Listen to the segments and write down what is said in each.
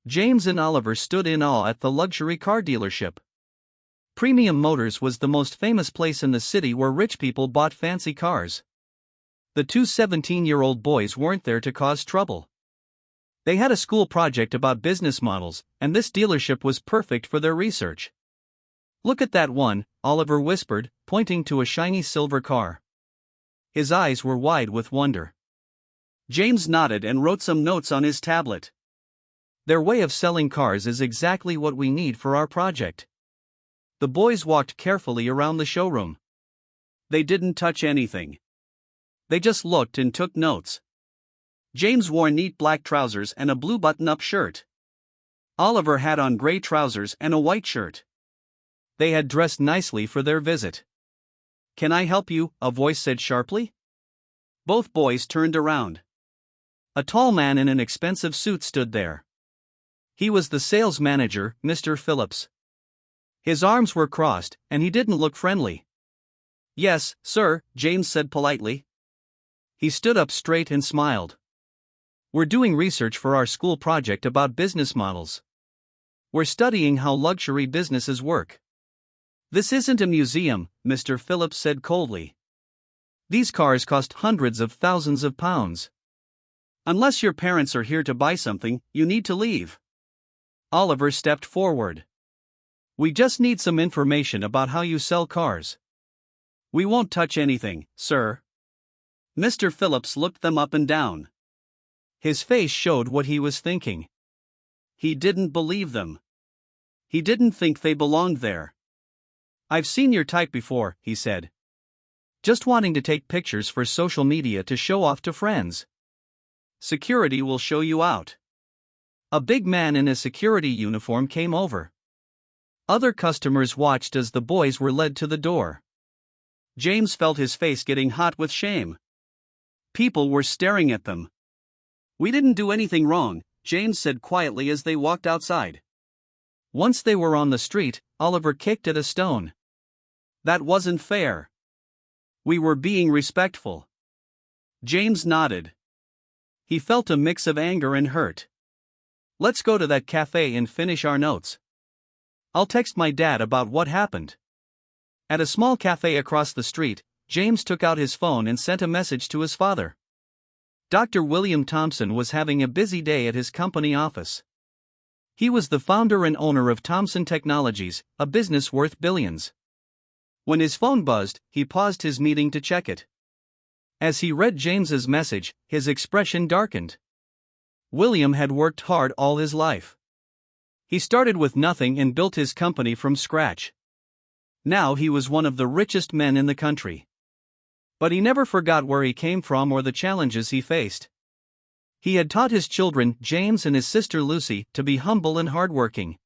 James and Oliver stood in awe at the luxury car dealership. Premium Motors was the most famous place in the city where rich people bought fancy cars. The two 17-year-old boys weren't there to cause trouble. They had a school project about business models, and this dealership was perfect for their research. "Look at that one," Oliver whispered, pointing to a shiny silver car. His eyes were wide with wonder. James nodded and wrote some notes on his tablet. "Their way of selling cars is exactly what we need for our project." The boys walked carefully around the showroom. They didn't touch anything. They just looked and took notes. James wore neat black trousers and a blue button-up shirt. Oliver had on gray trousers and a white shirt. They had dressed nicely for their visit. "Can I help you?" a voice said sharply. Both boys turned around. A tall man in an expensive suit stood there. He was the sales manager, Mr. Phillips. His arms were crossed, and he didn't look friendly. "Yes, sir," James said politely. He stood up straight and smiled. "We're doing research for our school project about business models. We're studying how luxury businesses work." "This isn't a museum," Mr. Phillips said coldly. "These cars cost hundreds of thousands of pounds. Unless your parents are here to buy something, you need to leave." Oliver stepped forward. "We just need some information about how you sell cars." "We won't touch anything, sir." Mr. Phillips looked them up and down. His face showed what he was thinking. He didn't believe them. He didn't think they belonged there. "I've seen your type before," he said. "Just wanting to take pictures for social media to show off to friends. Security will show you out." A big man in a security uniform came over. Other customers watched as the boys were led to the door. James felt his face getting hot with shame. People were staring at them. "We didn't do anything wrong," James said quietly as they walked outside. Once they were on the street, Oliver kicked at a stone. "That wasn't fair. We were being respectful." James nodded. He felt a mix of anger and hurt. "Let's go to that cafe and finish our notes. I'll text my dad about what happened." At a small cafe across the street, James took out his phone and sent a message to his father. Dr. William Thompson was having a busy day at his company office. He was the founder and owner of Thomson Technologies, a business worth billions. When his phone buzzed, he paused his meeting to check it. As he read James's message, his expression darkened. William had worked hard all his life. He started with nothing and built his company from scratch. Now he was one of the richest men in the country. But he never forgot where he came from or the challenges he faced. He had taught his children, James and his sister Lucy, to be humble and hardworking.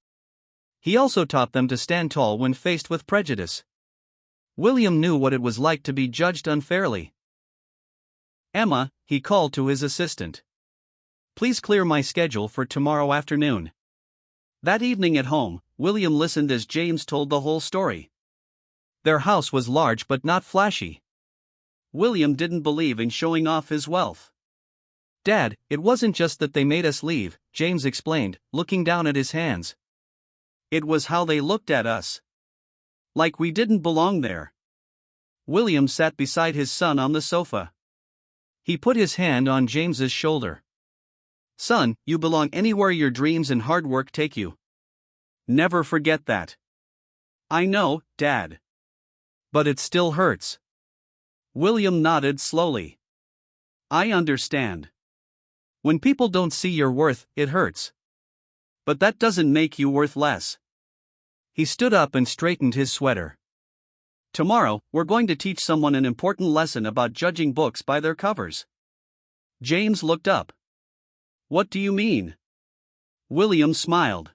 He also taught them to stand tall when faced with prejudice. William knew what it was like to be judged unfairly. "Emma," he called to his assistant. "Please clear my schedule for tomorrow afternoon." That evening at home, William listened as James told the whole story. Their house was large but not flashy. William didn't believe in showing off his wealth. "Dad, it wasn't just that they made us leave," James explained, looking down at his hands. "It was how they looked at us. Like we didn't belong there." William sat beside his son on the sofa. He put his hand on James's shoulder. "Son, you belong anywhere your dreams and hard work take you. Never forget that." "I know, Dad. But it still hurts." William nodded slowly. "I understand. When people don't see your worth, it hurts. But that doesn't make you worth less." He stood up and straightened his sweater. "Tomorrow, we're going to teach someone an important lesson about judging books by their covers." James looked up. "What do you mean?" William smiled.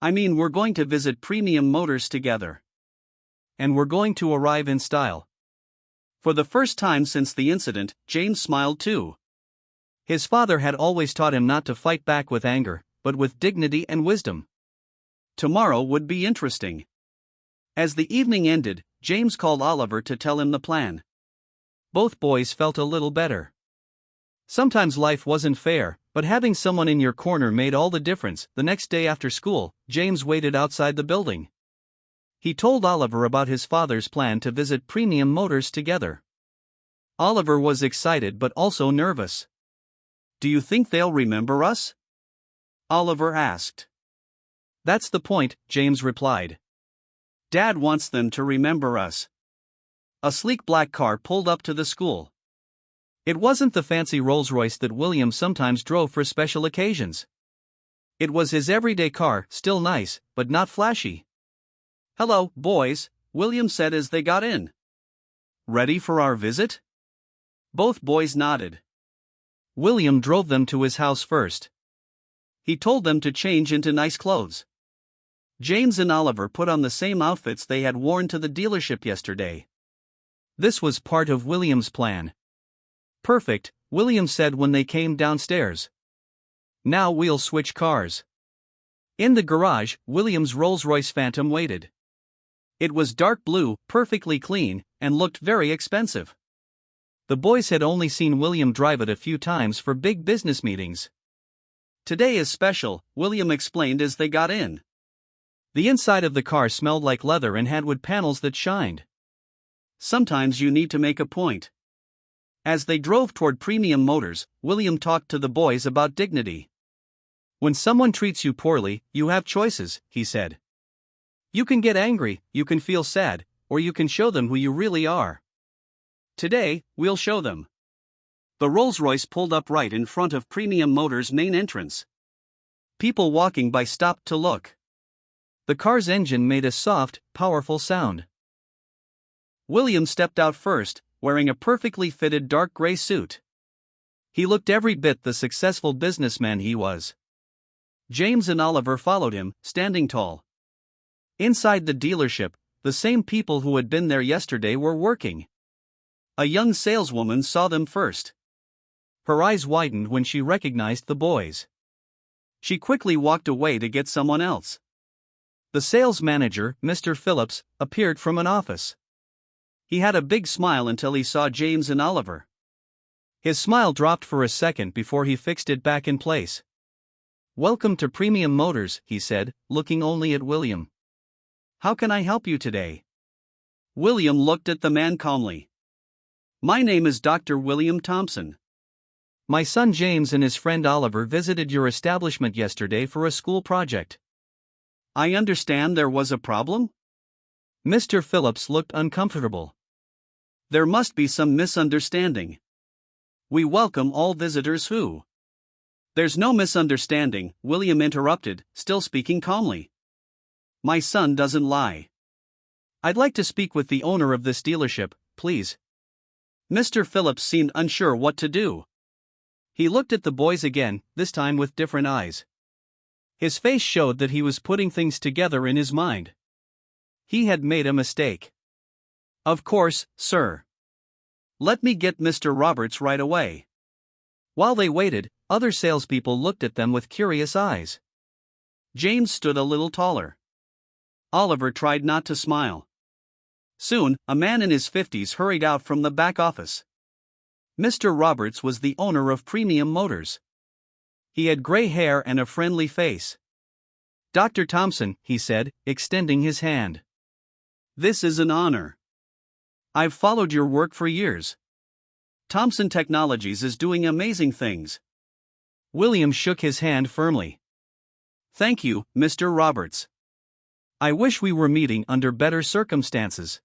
"I mean, we're going to visit Premium Motors together. And we're going to arrive in style." For the first time since the incident, James smiled too. His father had always taught him not to fight back with anger, but with dignity and wisdom. Tomorrow would be interesting. As the evening ended, James called Oliver to tell him the plan. Both boys felt a little better. Sometimes life wasn't fair, But having someone in your corner made all the difference. The next day after school, James waited outside the building. He told Oliver about his father's plan to visit Premium Motors together. Oliver was excited but also nervous. "Do you think they'll remember us?" Oliver asked. "That's the point," James replied. "Dad wants them to remember us." A sleek black car pulled up to the school. It wasn't the fancy Rolls-Royce that William sometimes drove for special occasions. It was his everyday car, still nice, but not flashy. "Hello, boys," William said as they got in. "Ready for our visit?" Both boys nodded. William drove them to his house first. He told them to change into nice clothes. James and Oliver put on the same outfits they had worn to the dealership yesterday. This was part of William's plan. "Perfect," William said when they came downstairs. "Now we'll switch cars." In the garage, William's Rolls-Royce Phantom waited. It was dark blue, perfectly clean, and looked very expensive. The boys had only seen William drive it a few times for big business meetings. "Today is special," William explained as they got in. The inside of the car smelled like leather and had wood panels that shined. "Sometimes you need to make a point." As they drove toward Premium Motors, William talked to the boys about dignity. "When someone treats you poorly, you have choices," he said. "You can get angry, you can feel sad, or you can show them who you really are. Today, we'll show them." The Rolls-Royce pulled up right in front of Premium Motors' main entrance. People walking by stopped to look. The car's engine made a soft, powerful sound. William stepped out first, wearing a perfectly fitted dark gray suit. He looked every bit the successful businessman he was. James and Oliver followed him, standing tall. Inside the dealership, the same people who had been there yesterday were working. A young saleswoman saw them first. Her eyes widened when she recognized the boys. She quickly walked away to get someone else. The sales manager, Mr. Phillips, appeared from an office. He had a big smile until he saw James and Oliver. His smile dropped for a second before he fixed it back in place. "Welcome to Premium Motors," he said, looking only at William. "How can I help you today?" William looked at the man calmly. "My name is Dr. William Thompson. My son James and his friend Oliver visited your establishment yesterday for a school project." "I understand there was a problem?" Mr. Phillips looked uncomfortable. "There must be some misunderstanding. We welcome all visitors who—" "There's no misunderstanding," William interrupted, still speaking calmly. "My son doesn't lie. I'd like to speak with the owner of this dealership, please." Mr. Phillips seemed unsure what to do. He looked at the boys again, this time with different eyes. His face showed that he was putting things together in his mind. He had made a mistake. "Of course, sir. Let me get Mr. Roberts right away." While they waited, other salespeople looked at them with curious eyes. James stood a little taller. Oliver tried not to smile. Soon, a man in his 50s hurried out from the back office. Mr. Roberts was the owner of Premium Motors. He had gray hair and a friendly face. "Dr. Thompson," he said, extending his hand. "This is an honor. I've followed your work for years. Thompson Technologies is doing amazing things." William shook his hand firmly. "Thank you, Mr. Roberts. I wish we were meeting under better circumstances."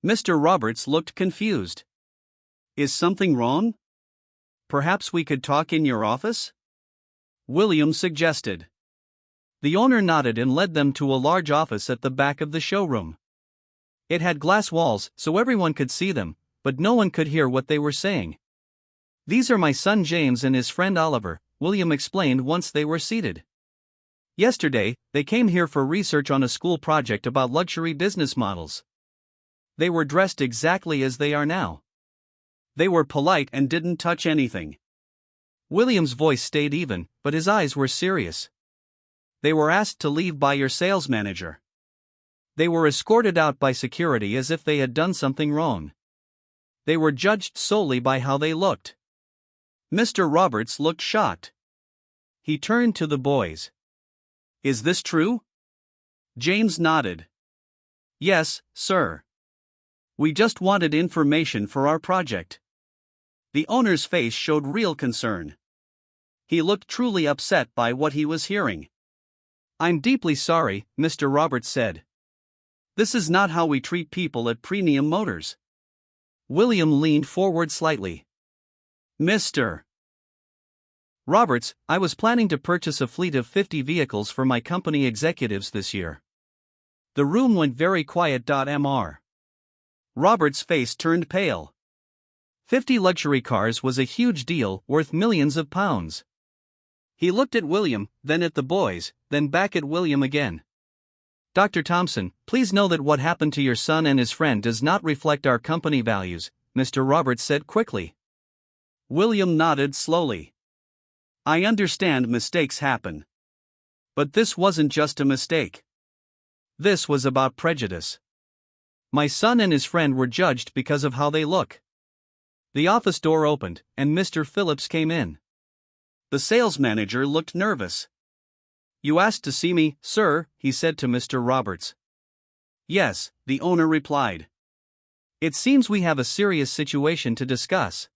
Mr. Roberts looked confused. "Is something wrong? Perhaps we could talk in your office?" William suggested. The owner nodded and led them to a large office at the back of the showroom. It had glass walls so everyone could see them, but no one could hear what they were saying. "These are my son James and his friend Oliver," William explained once they were seated. "Yesterday, they came here for research on a school project about luxury business models. They were dressed exactly as they are now. They were polite and didn't touch anything." William's voice stayed even, but his eyes were serious. "They were asked to leave by your sales manager. They were escorted out by security as if they had done something wrong. They were judged solely by how they looked." Mr. Roberts looked shocked. He turned to the boys. Is this true? James nodded. Yes, sir. We just wanted information for our project. The owner's face showed real concern. He looked truly upset by what he was hearing. I'm deeply sorry, Mr. Roberts said. This is not how we treat people at Premium Motors. William leaned forward slightly. Mr. Roberts, I was planning to purchase a fleet of 50 vehicles for my company executives this year. The room went very quiet. Mr. Roberts' face turned pale. 50 luxury cars was a huge deal, worth millions of pounds. He looked at William, then at the boys, then back at William again. Dr. Thompson, please know that what happened to your son and his friend does not reflect our company values, Mr. Roberts said quickly. William nodded slowly. I understand mistakes happen. But this wasn't just a mistake. This was about prejudice. My son and his friend were judged because of how they look. The office door opened, and Mr. Phillips came in. The sales manager looked nervous. You asked to see me, sir, he said to Mr. Roberts. Yes, the owner replied. It seems we have a serious situation to discuss.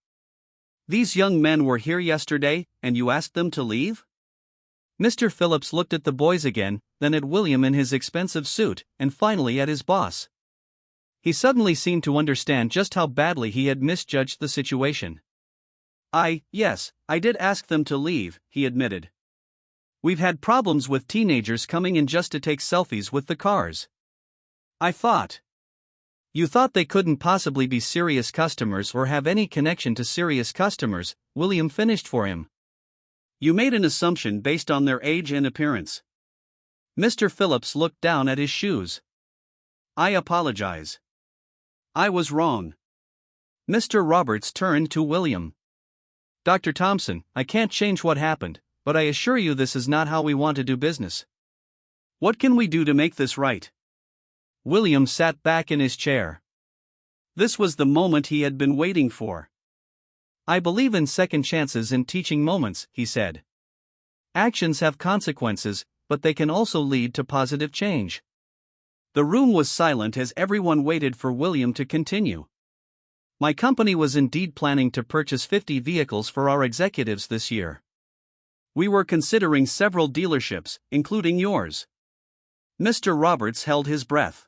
These young men were here yesterday, and you asked them to leave? Mr. Phillips looked at the boys again, then at William in his expensive suit, and finally at his boss. He suddenly seemed to understand just how badly he had misjudged the situation. Yes, I did ask them to leave, he admitted. We've had problems with teenagers coming in just to take selfies with the cars. I thought. You thought they couldn't possibly be serious customers or have any connection to serious customers, William finished for him. You made an assumption based on their age and appearance. Mr. Phillips looked down at his shoes. I apologize. I was wrong. Mr. Roberts turned to William. Dr. Thompson, I can't change what happened, but I assure you this is not how we want to do business. What can we do to make this right? William sat back in his chair. This was the moment he had been waiting for. I believe in second chances and teaching moments, he said. Actions have consequences, but they can also lead to positive change. The room was silent as everyone waited for William to continue. My company was indeed planning to purchase 50 vehicles for our executives this year. We were considering several dealerships, including yours. Mr. Roberts held his breath.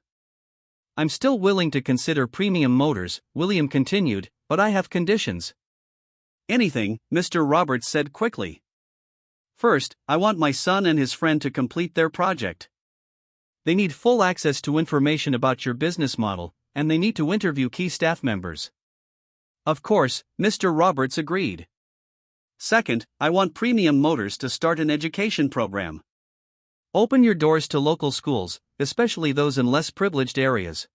I'm still willing to consider Premium Motors, William continued, but I have conditions. Anything, Mr. Roberts said quickly. First, I want my son and his friend to complete their project. They need full access to information about your business model, and they need to interview key staff members. Of course, Mr. Roberts agreed. Second, I want Premium Motors to start an education program. Open your doors to local schools, especially those in less privileged areas.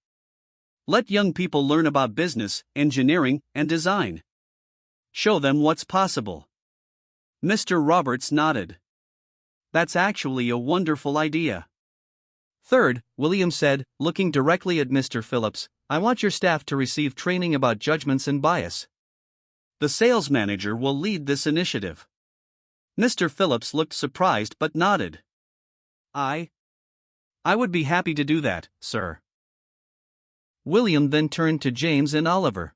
Let young people learn about business, engineering, and design. Show them what's possible. Mr. Roberts nodded. That's actually a wonderful idea. Third, William said, looking directly at Mr. Phillips, I want your staff to receive training about judgments and bias. The sales manager will lead this initiative. Mr. Phillips looked surprised but nodded. I would be happy to do that, sir. William then turned to James and Oliver.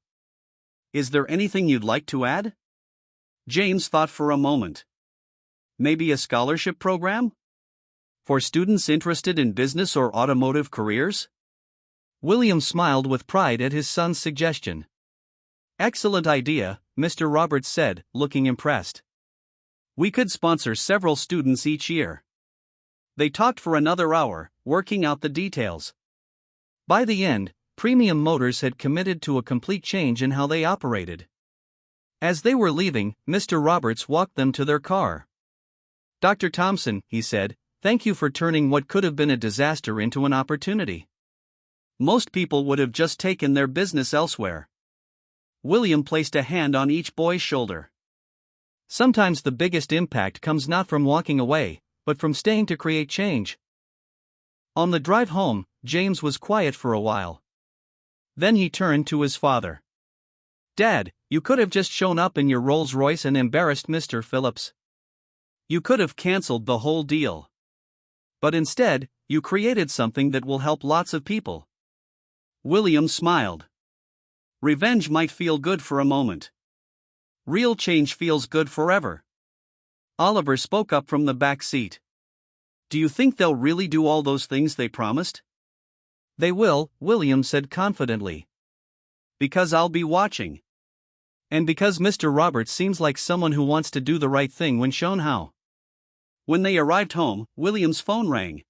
Is there anything you'd like to add? James thought for a moment. Maybe a scholarship program? For students interested in business or automotive careers? William smiled with pride at his son's suggestion. Excellent idea, Mr. Roberts said, looking impressed. We could sponsor several students each year. They talked for another hour, working out the details. By the end, Premium Motors had committed to a complete change in how they operated. As they were leaving, Mr. Roberts walked them to their car. Dr. Thompson, he said, thank you for turning what could have been a disaster into an opportunity. Most people would have just taken their business elsewhere. William placed a hand on each boy's shoulder. Sometimes the biggest impact comes not from walking away, but from staying to create change. On the drive home, James was quiet for a while. Then he turned to his father. Dad, you could have just shown up in your Rolls Royce and embarrassed Mr. Phillips. You could have cancelled the whole deal. But instead, you created something that will help lots of people. William smiled. Revenge might feel good for a moment. Real change feels good forever. Oliver spoke up from the back seat. Do you think they'll really do all those things they promised? They will, William said confidently. Because I'll be watching. And because Mr. Roberts seems like someone who wants to do the right thing when shown how. When they arrived home, William's phone rang.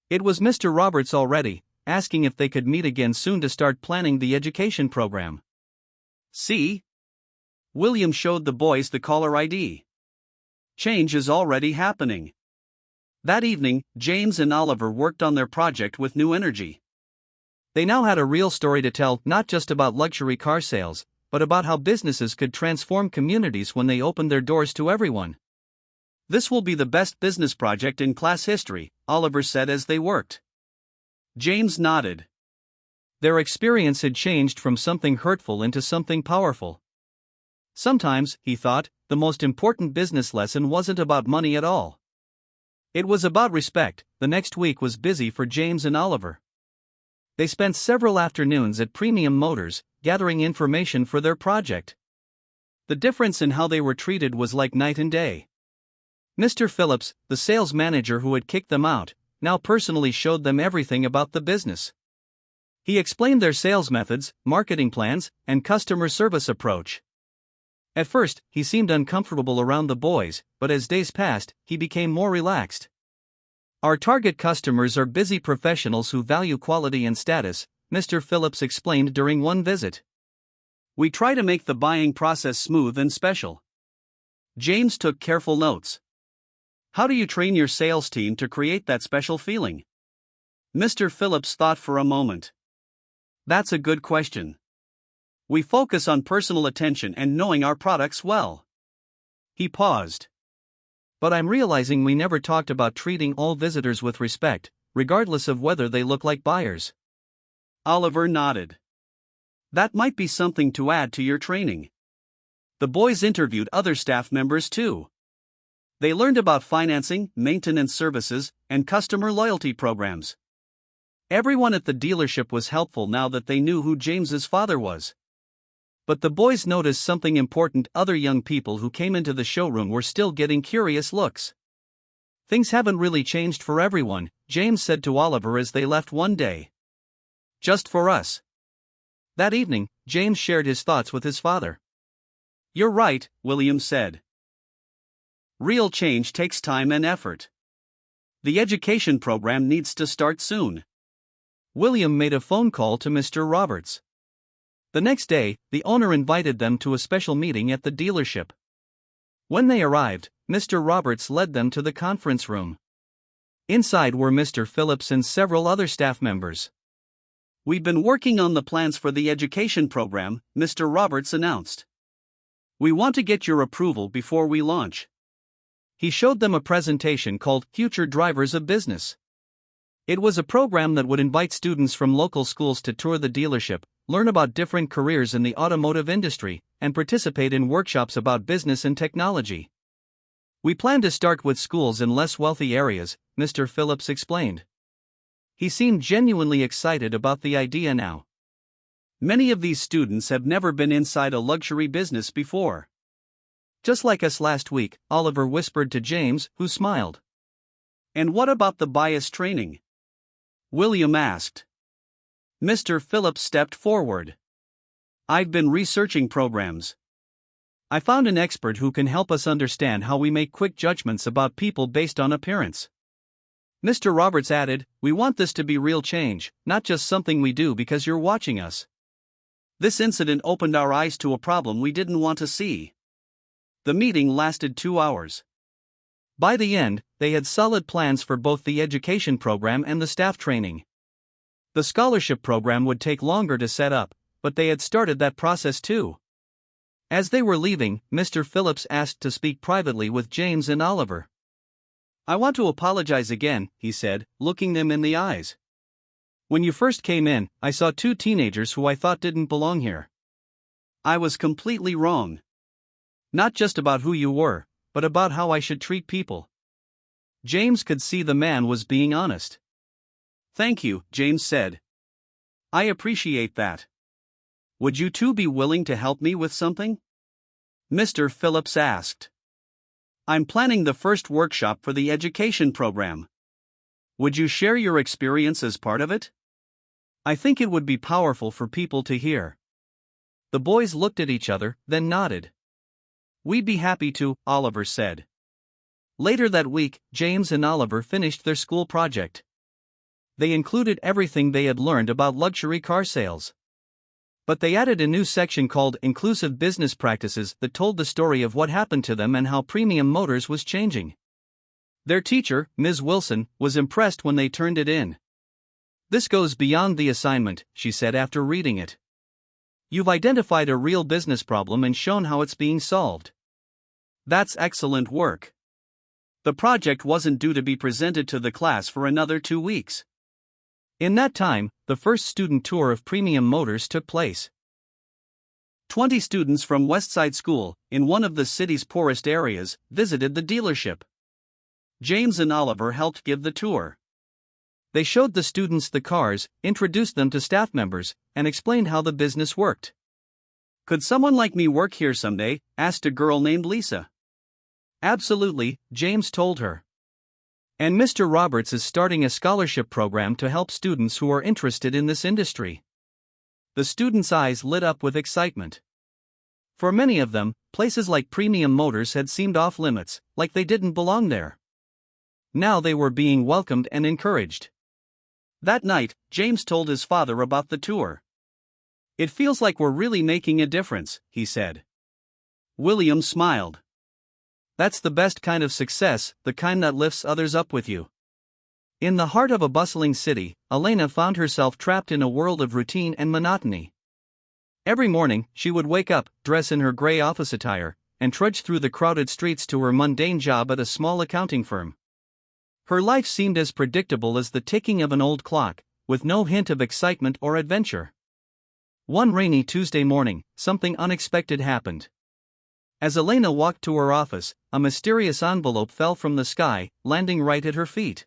It was Mr. Roberts already, asking if they could meet again soon to start planning the education program. See? William showed the boys the caller ID. Change is already happening. That evening, James and Oliver worked on their project with new energy. They now had a real story to tell, not just about luxury car sales, but about how businesses could transform communities when they opened their doors to everyone. This will be the best business project in class history, Oliver said as they worked. James nodded. Their experience had changed from something hurtful into something powerful. Sometimes, he thought, the most important business lesson wasn't about money at all. It was about respect. The next week was busy for James and Oliver. They spent several afternoons at Premium Motors, gathering information for their project. The difference in how they were treated was like night and day. Mr. Phillips, the sales manager who had kicked them out, now personally showed them everything about the business. He explained their sales methods, marketing plans, and customer service approach. At first, he seemed uncomfortable around the boys, but as days passed, he became more relaxed. Our target customers are busy professionals who value quality and status, Mr. Phillips explained during one visit. We try to make the buying process smooth and special. James took careful notes. How do you train your sales team to create that special feeling? Mr. Phillips thought for a moment. That's a good question. We focus on personal attention and knowing our products well. He paused. But I'm realizing we never talked about treating all visitors with respect, regardless of whether they look like buyers. Oliver nodded. That might be something to add to your training. The boys interviewed other staff members too. They learned about financing, maintenance services, and customer loyalty programs. Everyone at the dealership was helpful now that they knew who James's father was. But the boys noticed something important. Other young people who came into the showroom were still getting curious looks. Things haven't really changed for everyone, James said to Oliver as they left one day. Just for us. That evening, James shared his thoughts with his father. You're right, William said. Real change takes time and effort. The education program needs to start soon. William made a phone call to Mr. Roberts. The next day, the owner invited them to a special meeting at the dealership. When they arrived, Mr. Roberts led them to the conference room. Inside were Mr. Phillips and several other staff members. We've been working on the plans for the education program, Mr. Roberts announced. We want to get your approval before we launch. He showed them a presentation called Future Drivers of Business. It was a program that would invite students from local schools to tour the dealership, learn about different careers in the automotive industry, and participate in workshops about business and technology. We plan to start with schools in less wealthy areas, Mr. Phillips explained. He seemed genuinely excited about the idea now. Many of these students have never been inside a luxury business before. Just like us last week, Oliver whispered to James, who smiled. And what about the bias training? William asked. Mr. Phillips stepped forward. I've been researching programs. I found an expert who can help us understand how we make quick judgments about people based on appearance. Mr. Roberts added, we want this to be real change, not just something we do because you're watching us. This incident opened our eyes to a problem we didn't want to see. The meeting lasted 2 hours. By the end, they had solid plans for both the education program and the staff training. The scholarship program would take longer to set up, but they had started that process too. As they were leaving, Mr. Phillips asked to speak privately with James and Oliver. I want to apologize again, he said, looking them in the eyes. When you first came in, I saw 2 teenagers who I thought didn't belong here. I was completely wrong. Not just about who you were, but about how I should treat people. James could see the man was being honest. Thank you, James said. I appreciate that. Would you two be willing to help me with something? Mr. Phillips asked. I'm planning the first workshop for the education program. Would you share your experience as part of it? I think it would be powerful for people to hear. The boys looked at each other, then nodded. We'd be happy to, Oliver said. Later that week, James and Oliver finished their school project. They included everything they had learned about luxury car sales. But they added a new section called Inclusive Business Practices that told the story of what happened to them and how Premium Motors was changing. Their teacher, Ms. Wilson, was impressed when they turned it in. This goes beyond the assignment, she said after reading it. You've identified a real business problem and shown how it's being solved. That's excellent work. The project wasn't due to be presented to the class for another 2 weeks. In that time, the first student tour of Premium Motors took place. 20 students from Westside School, in one of the city's poorest areas, visited the dealership. James and Oliver helped give the tour. They showed the students the cars, introduced them to staff members, and explained how the business worked. Could someone like me work here someday? Asked a girl named Lisa. Absolutely, James told her. And Mr. Roberts is starting a scholarship program to help students who are interested in this industry. The students' eyes lit up with excitement. For many of them, places like Premium Motors had seemed off limits, like they didn't belong there. Now they were being welcomed and encouraged. That night, James told his father about the tour. It feels like we're really making a difference, he said. William smiled. That's the best kind of success, the kind that lifts others up with you. In the heart of a bustling city, Elena found herself trapped in a world of routine and monotony. Every morning, she would wake up, dress in her gray office attire, and trudge through the crowded streets to her mundane job at a small accounting firm. Her life seemed as predictable as the ticking of an old clock, with no hint of excitement or adventure. One rainy Tuesday morning, something unexpected happened. As Elena walked to her office, a mysterious envelope fell from the sky, landing right at her feet.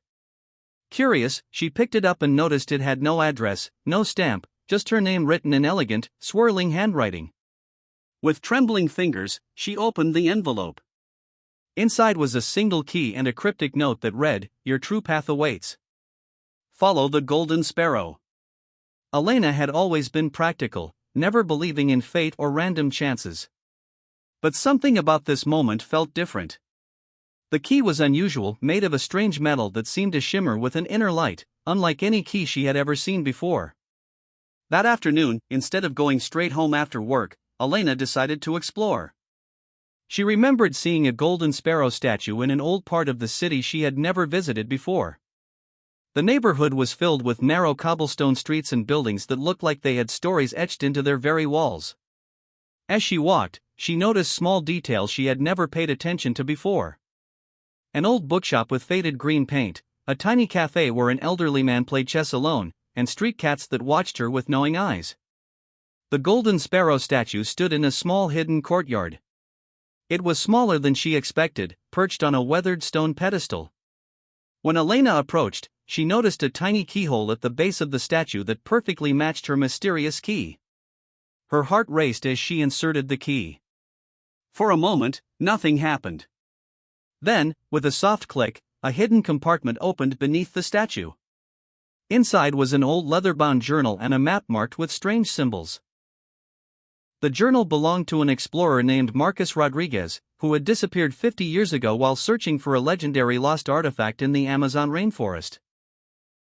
Curious, she picked it up and noticed it had no address, no stamp, just her name written in elegant, swirling handwriting. With trembling fingers, she opened the envelope. Inside was a single key and a cryptic note that read, "Your true path awaits. Follow the golden sparrow." Elena had always been practical, never believing in fate or random chances. But something about this moment felt different. The key was unusual, made of a strange metal that seemed to shimmer with an inner light, unlike any key she had ever seen before. That afternoon, instead of going straight home after work, Elena decided to explore. She remembered seeing a golden sparrow statue in an old part of the city she had never visited before. The neighborhood was filled with narrow cobblestone streets and buildings that looked like they had stories etched into their very walls. As she walked, she noticed small details she had never paid attention to before. An old bookshop with faded green paint, a tiny cafe where an elderly man played chess alone, and street cats that watched her with knowing eyes. The golden sparrow statue stood in a small hidden courtyard. It was smaller than she expected, perched on a weathered stone pedestal. When Elena approached, she noticed a tiny keyhole at the base of the statue that perfectly matched her mysterious key. Her heart raced as she inserted the key. For a moment, nothing happened. Then, with a soft click, a hidden compartment opened beneath the statue. Inside was an old leather-bound journal and a map marked with strange symbols. The journal belonged to an explorer named Marcus Rodriguez, who had disappeared 50 years ago while searching for a legendary lost artifact in the Amazon rainforest.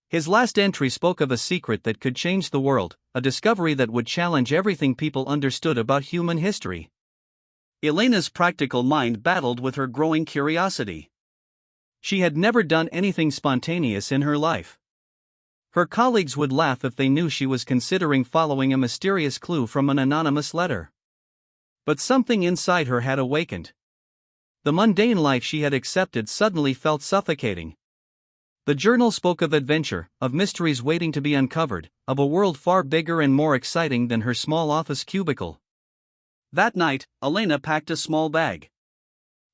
His last entry spoke of a secret that could change the world, a discovery that would challenge everything people understood about human history. Elena's practical mind battled with her growing curiosity. She had never done anything spontaneous in her life. Her colleagues would laugh if they knew she was considering following a mysterious clue from an anonymous letter. But something inside her had awakened. The mundane life she had accepted suddenly felt suffocating. The journal spoke of adventure, of mysteries waiting to be uncovered, of a world far bigger and more exciting than her small office cubicle. That night, Elena packed a small bag.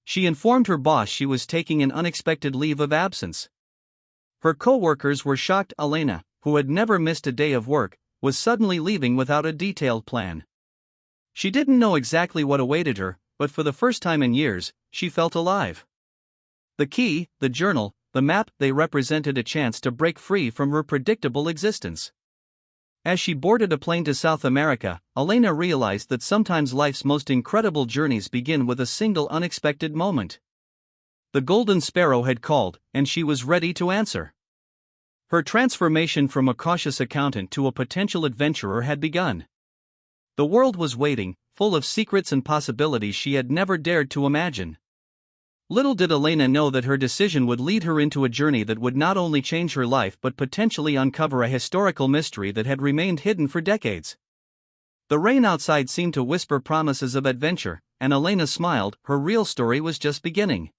She informed her boss she was taking an unexpected leave of absence. Her co-workers were shocked. Elena, who had never missed a day of work, was suddenly leaving without a detailed plan. She didn't know exactly what awaited her, but for the first time in years, she felt alive. The key, the journal, the map, they represented a chance to break free from her predictable existence. As she boarded a plane to South America, Elena realized that sometimes life's most incredible journeys begin with a single unexpected moment. The Golden Sparrow had called, and she was ready to answer. Her transformation from a cautious accountant to a potential adventurer had begun. The world was waiting, full of secrets and possibilities she had never dared to imagine. Little did Elena know that her decision would lead her into a journey that would not only change her life but potentially uncover a historical mystery that had remained hidden for decades. The rain outside seemed to whisper promises of adventure, and Elena smiled. Her real story was just beginning.